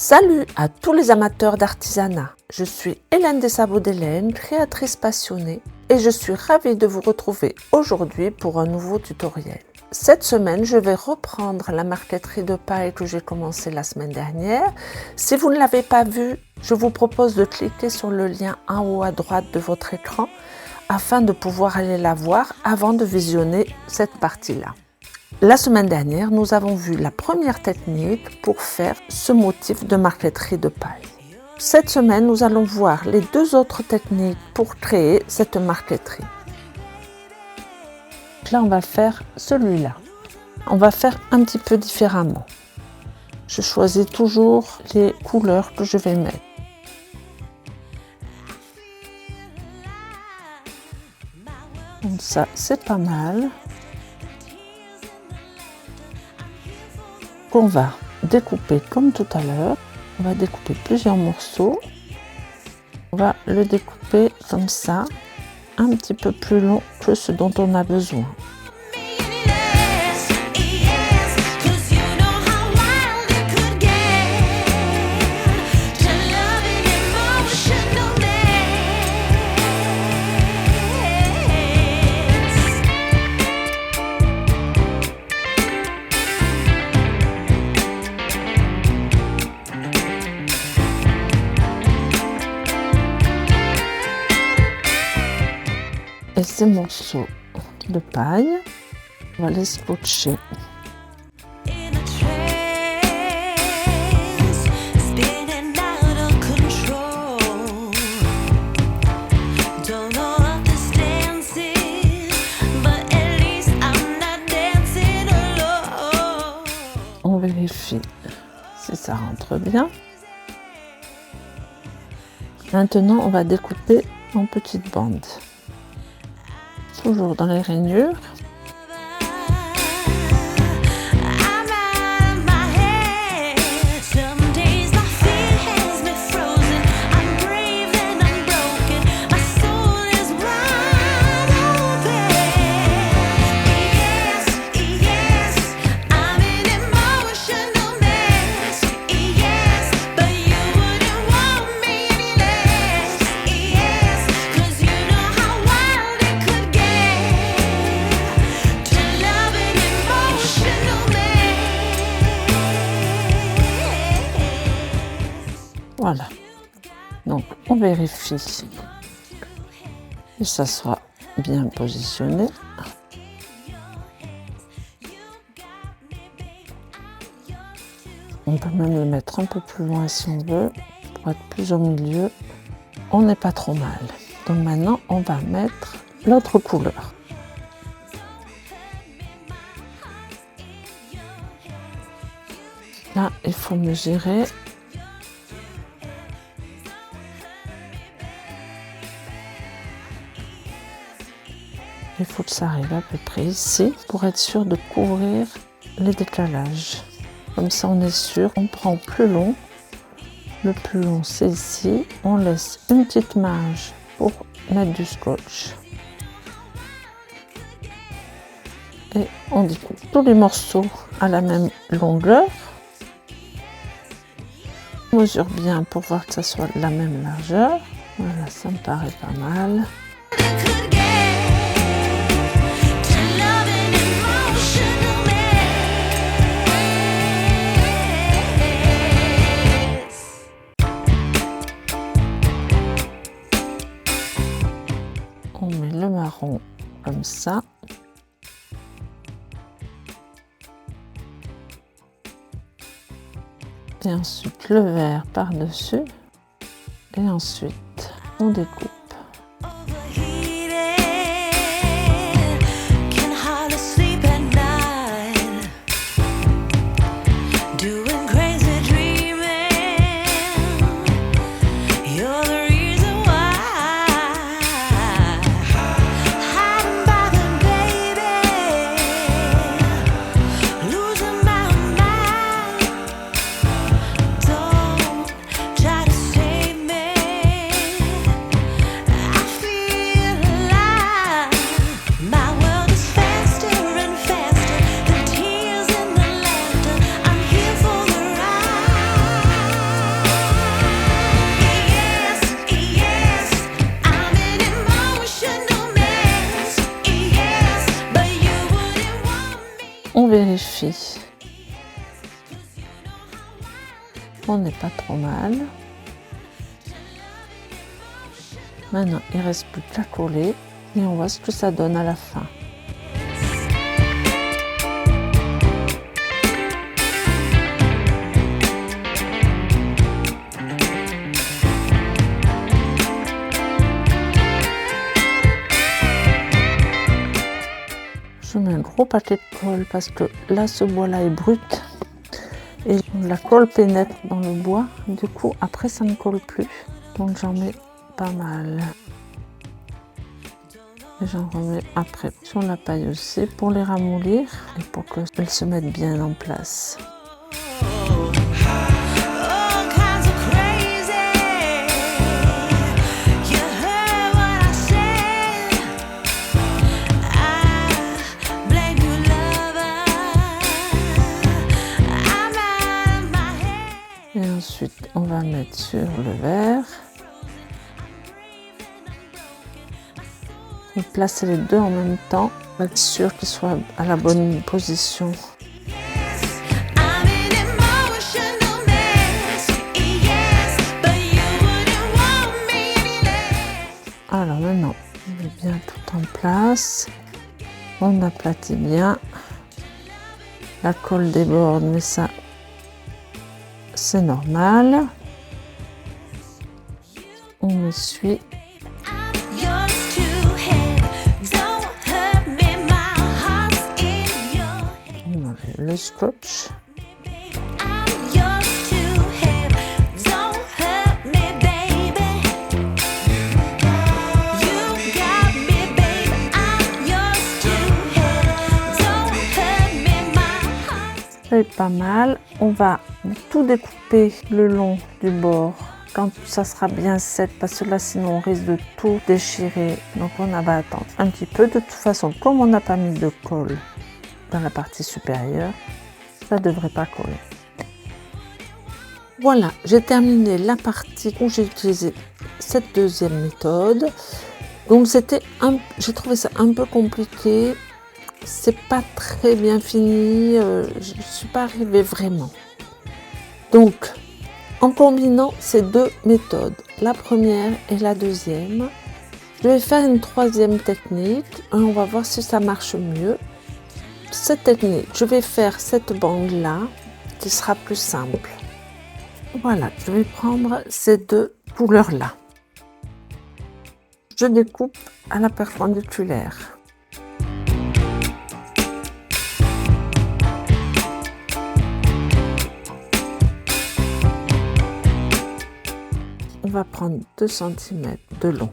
Salut à tous les amateurs d'artisanat. Je suis Hélène Dessabots-Delaine, créatrice passionnée, et je suis ravie de vous retrouver aujourd'hui pour un nouveau tutoriel. Cette semaine, je vais reprendre la marqueterie de paille que j'ai commencé la semaine dernière. Si vous ne l'avez pas vue, je vous propose de cliquer sur le lien en haut à droite de votre écran afin de pouvoir aller la voir avant de visionner cette partie-là. La semaine dernière, nous avons vu la première technique pour faire ce motif de marqueterie de paille. Cette semaine, nous allons voir les deux autres techniques pour créer cette marqueterie. Là, on va faire celui-là. On va faire un petit peu différemment. Je choisis toujours les couleurs que je vais mettre. Donc ça, c'est pas mal. Qu'on va découper comme tout à l'heure. On va découper plusieurs morceaux. On va le découper comme ça, un petit peu plus long que ce dont on a besoin. Et ces morceaux de paille, on va les scotcher. On vérifie si ça rentre bien. Maintenant, on va découper en petites bandes. Toujours dans les rainures. Voilà, donc on vérifie que ça soit bien positionné. On peut même le mettre un peu plus loin si on veut, pour être plus au milieu. On n'est pas trop mal. Donc maintenant, on va mettre l'autre couleur. Là, il faut mesurer. Il faut que ça arrive à peu près ici pour être sûr de couvrir les décalages. Comme ça, on est sûr. On prend plus long. Le plus long, c'est ici. On laisse une petite marge pour mettre du scotch. Et on découpe tous les morceaux à la même longueur. On mesure bien pour voir que ça soit de la même largeur. Voilà, ça me paraît pas mal. On met le marron comme ça. Et ensuite le vert par-dessus. Et ensuite on découpe. suffit. On n'est pas trop mal. Maintenant, il ne reste plus qu'à coller et on voit ce que ça donne à la fin. Je mets un gros paquet de colle parce que là, ce bois-là est brut et la colle pénètre dans le bois. Du coup, après, ça ne colle plus. Donc, j'en mets pas mal. Et j'en remets après sur la paille aussi pour les ramollir et pour qu'elles se mettent bien en place. Et ensuite, on va mettre sur le verre. Et placer les deux en même temps pour être sûr qu'ils soient à la bonne position. Alors maintenant, on met bien tout en place. On aplatit bien. La colle déborde, mais ça, c'est normal. On essuie. On enlève le scotch. C'est pas mal. On va tout découper le long du bord quand ça sera bien sec parce que là sinon on risque de tout déchirer. Donc on va attendre un petit peu. De toute façon, comme on n'a pas mis de colle dans la partie supérieure, ça ne devrait pas coller. Voilà, j'ai terminé la partie où j'ai utilisé cette deuxième méthode. Donc j'ai trouvé ça un peu compliqué. C'est pas très bien fini, je ne suis pas arrivée vraiment. Donc, en combinant ces deux méthodes, la première et la deuxième, je vais faire une troisième technique et on va voir si ça marche mieux. Cette technique, je vais faire cette bande-là qui sera plus simple. Voilà, je vais prendre ces deux couleurs-là. Je découpe à la perpendiculaire. On va prendre 2 cm de long.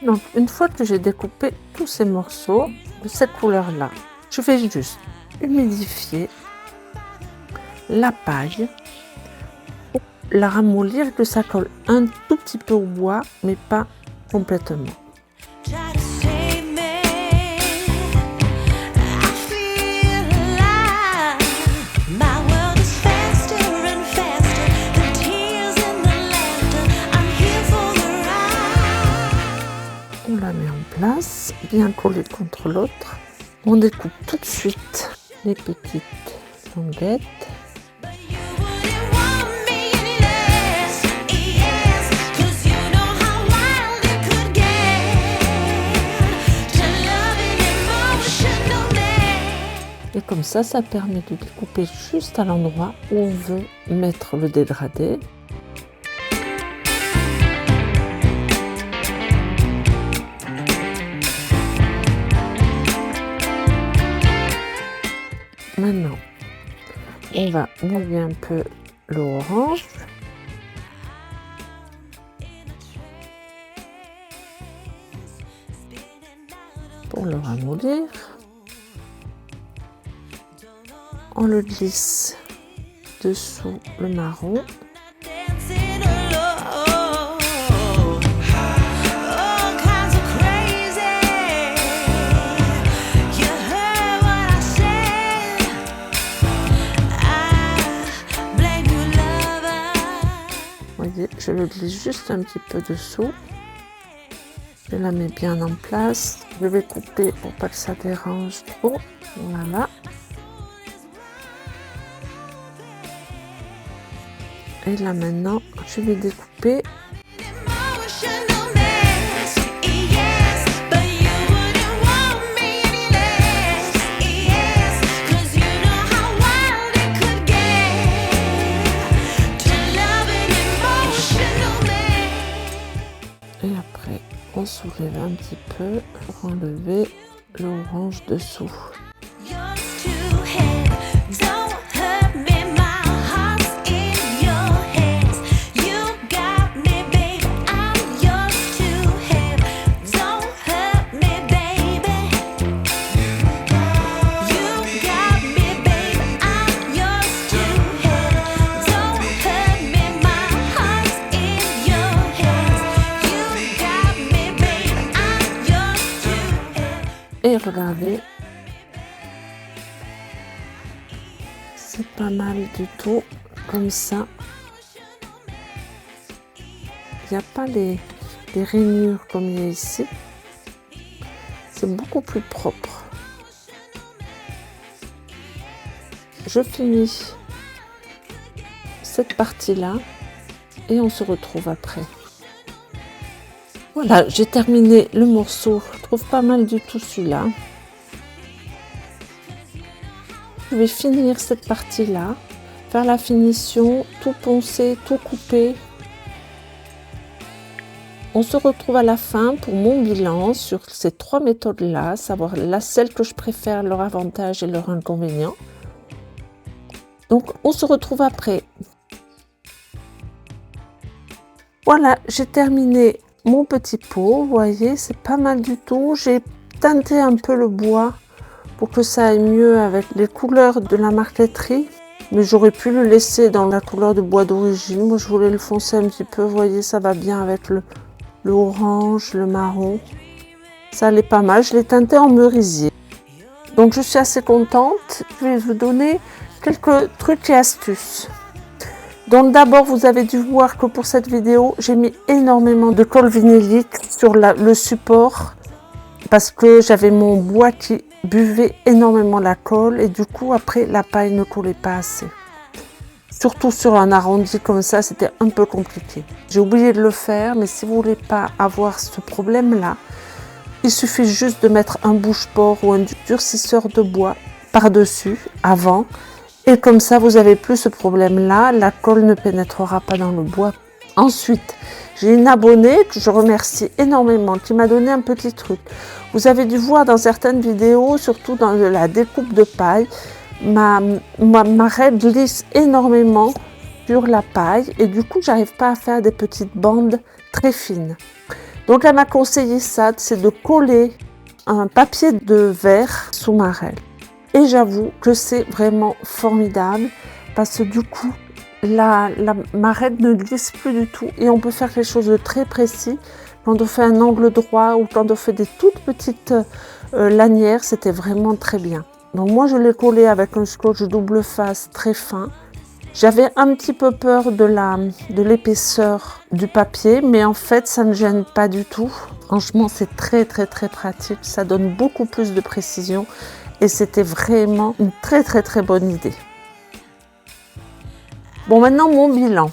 Donc, une fois que j'ai découpé tous ces morceaux de cette couleur-là, je vais juste humidifier la paille pour la ramollir, que ça colle un tout petit peu au bois, mais pas complètement. On la met en place, bien collée contre l'autre. On découpe tout de suite les petites languettes. Et comme ça permet de découper juste à l'endroit où on veut mettre le dégradé. Maintenant, on va mouiller un peu l'orange. Pour le ramollir. On le glisse dessous le marron. je le glisse juste un petit peu dessous. Je la mets bien en place. Je vais couper pour pas que ça dérange trop. Voilà. Et là maintenant, je vais découper. Et après, on soulève un petit peu pour enlever l'orange dessous. Et regardez, c'est pas mal du tout, comme ça. Il n'y a pas les rainures comme il y a ici. C'est beaucoup plus propre. Je finis cette partie-là et on se retrouve après. Voilà, j'ai terminé le morceau. Je trouve pas mal du tout celui-là. Je vais finir cette partie-là, faire la finition, tout poncer, tout couper. On se retrouve à la fin pour mon bilan sur ces 3 méthodes-là, savoir celle que je préfère, leur avantage et leur inconvénient. Donc, on se retrouve après. Voilà, j'ai terminé mon petit pot, vous voyez, c'est pas mal du tout. J'ai teinté un peu le bois pour que ça aille mieux avec les couleurs de la marqueterie, mais j'aurais pu le laisser dans la couleur de bois d'origine. Moi, je voulais le foncer un petit peu, vous voyez, ça va bien avec le orange, le marron. Ça allait pas mal, je l'ai teinté en merisier. Donc, je suis assez contente. Je vais vous donner quelques trucs et astuces. Donc d'abord, vous avez dû voir que pour cette vidéo, j'ai mis énormément de colle vinylique sur le support parce que j'avais mon bois qui buvait énormément la colle et du coup, après, la paille ne collait pas assez. Surtout sur un arrondi comme ça, c'était un peu compliqué. J'ai oublié de le faire, mais si vous ne voulez pas avoir ce problème-là, il suffit juste de mettre un bouche-port ou un durcisseur de bois par-dessus, avant. Et comme ça, vous n'avez plus ce problème-là, la colle ne pénétrera pas dans le bois. Ensuite, j'ai une abonnée que je remercie énormément, qui m'a donné un petit truc. Vous avez dû voir dans certaines vidéos, surtout dans la découpe de paille, ma raie glisse énormément sur la paille et du coup, j'arrive pas à faire des petites bandes très fines. Donc, elle m'a conseillé ça, c'est de coller un papier de verre sous ma raie. Et j'avoue que c'est vraiment formidable parce que du coup, ma raie ne glisse plus du tout et on peut faire quelque chose de très précis. Quand on fait un angle droit ou quand on fait des toutes petites lanières, c'était vraiment très bien. Donc moi, je l'ai collé avec un scotch double face très fin. J'avais un petit peu peur de l'épaisseur du papier, mais en fait, ça ne gêne pas du tout. Franchement, c'est très pratique. Ça donne beaucoup plus de précision. Et c'était vraiment une très bonne idée. Bon, maintenant mon bilan.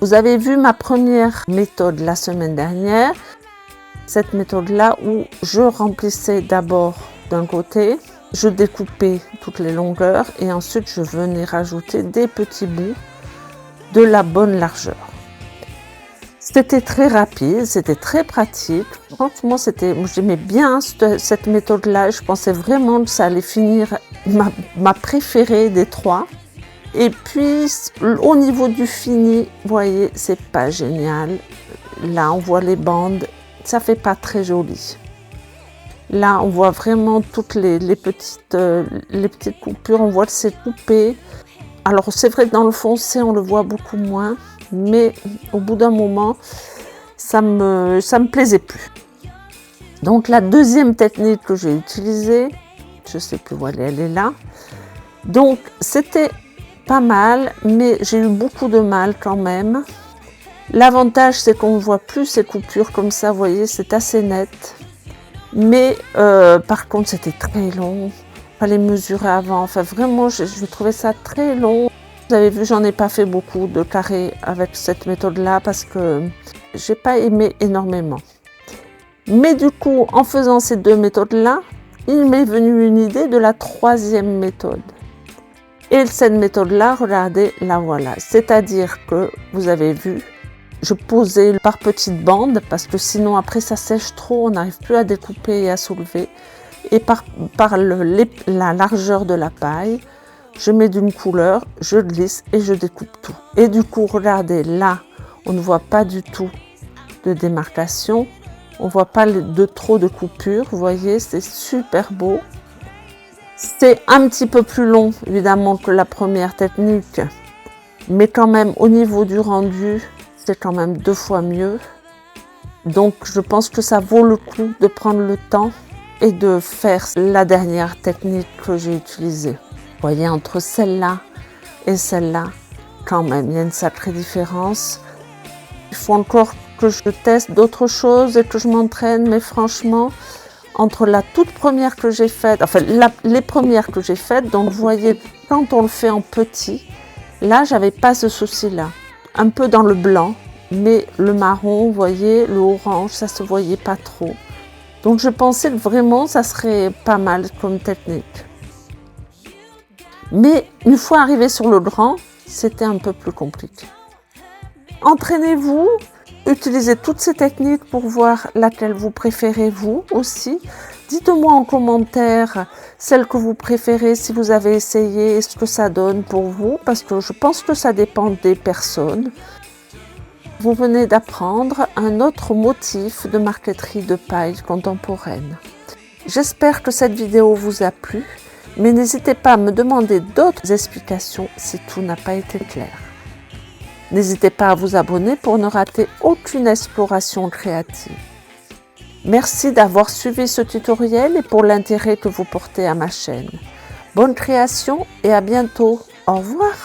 Vous avez vu ma première méthode la semaine dernière. Cette méthode-là où je remplissais d'abord d'un côté, je découpais toutes les longueurs et ensuite je venais rajouter des petits bouts de la bonne largeur. C'était très rapide, c'était très pratique. Franchement, j'aimais bien cette méthode-là. Je pensais vraiment que ça allait finir ma préférée des 3. Et puis, au niveau du fini, vous voyez, c'est pas génial. Là, on voit les bandes, ça fait pas très joli. Là, on voit vraiment toutes les petites coupures. On voit que c'est coupé. Alors, c'est vrai que dans le foncé, on le voit beaucoup moins. Mais au bout d'un moment, ça me plaisait plus. Donc la deuxième technique que j'ai utilisée, je sais plus où elle est là. Donc c'était pas mal, mais j'ai eu beaucoup de mal quand même. L'avantage, c'est qu'on ne voit plus ces coupures comme ça, vous voyez, c'est assez net. Mais par contre, c'était très long. Il fallait mesurer avant. Enfin, vraiment, je trouvais ça très long. Vous avez vu, j'en ai pas fait beaucoup de carrés avec cette méthode-là parce que j'ai pas aimé énormément. Mais du coup, en faisant ces deux méthodes-là, il m'est venu une idée de la troisième méthode. Et cette méthode-là, regardez, la voilà. C'est-à-dire que, vous avez vu, je posais par petites bandes parce que sinon après ça sèche trop, on n'arrive plus à découper et à soulever. Et par la largeur de la paille, je mets d'une couleur, je glisse et je découpe tout. Et du coup, regardez, là, on ne voit pas du tout de démarcation. On ne voit pas de trop de coupures. Vous voyez, c'est super beau. C'est un petit peu plus long, évidemment, que la première technique. Mais quand même, au niveau du rendu, c'est quand même 2 fois mieux. Donc, je pense que ça vaut le coup de prendre le temps et de faire la dernière technique que j'ai utilisée. Vous voyez, entre celle-là et celle-là, quand même, il y a une sacrée différence. Il faut encore que je teste d'autres choses et que je m'entraîne, mais franchement, entre la toute première que j'ai faite, enfin, les premières que j'ai faites, donc vous voyez, quand on le fait en petit, là, j'avais pas ce souci-là. Un peu dans le blanc, mais le marron, vous voyez, le orange, ça se voyait pas trop. Donc je pensais que vraiment ça serait pas mal comme technique. Mais une fois arrivé sur le grand, c'était un peu plus compliqué. Entraînez-vous, utilisez toutes ces techniques pour voir laquelle vous préférez vous aussi. Dites-moi en commentaire celle que vous préférez, si vous avez essayé, ce que ça donne pour vous, parce que je pense que ça dépend des personnes. Vous venez d'apprendre un autre motif de marqueterie de paille contemporaine. J'espère que cette vidéo vous a plu, mais n'hésitez pas à me demander d'autres explications si tout n'a pas été clair. N'hésitez pas à vous abonner pour ne rater aucune exploration créative. Merci d'avoir suivi ce tutoriel et pour l'intérêt que vous portez à ma chaîne. Bonne création et à bientôt. Au revoir.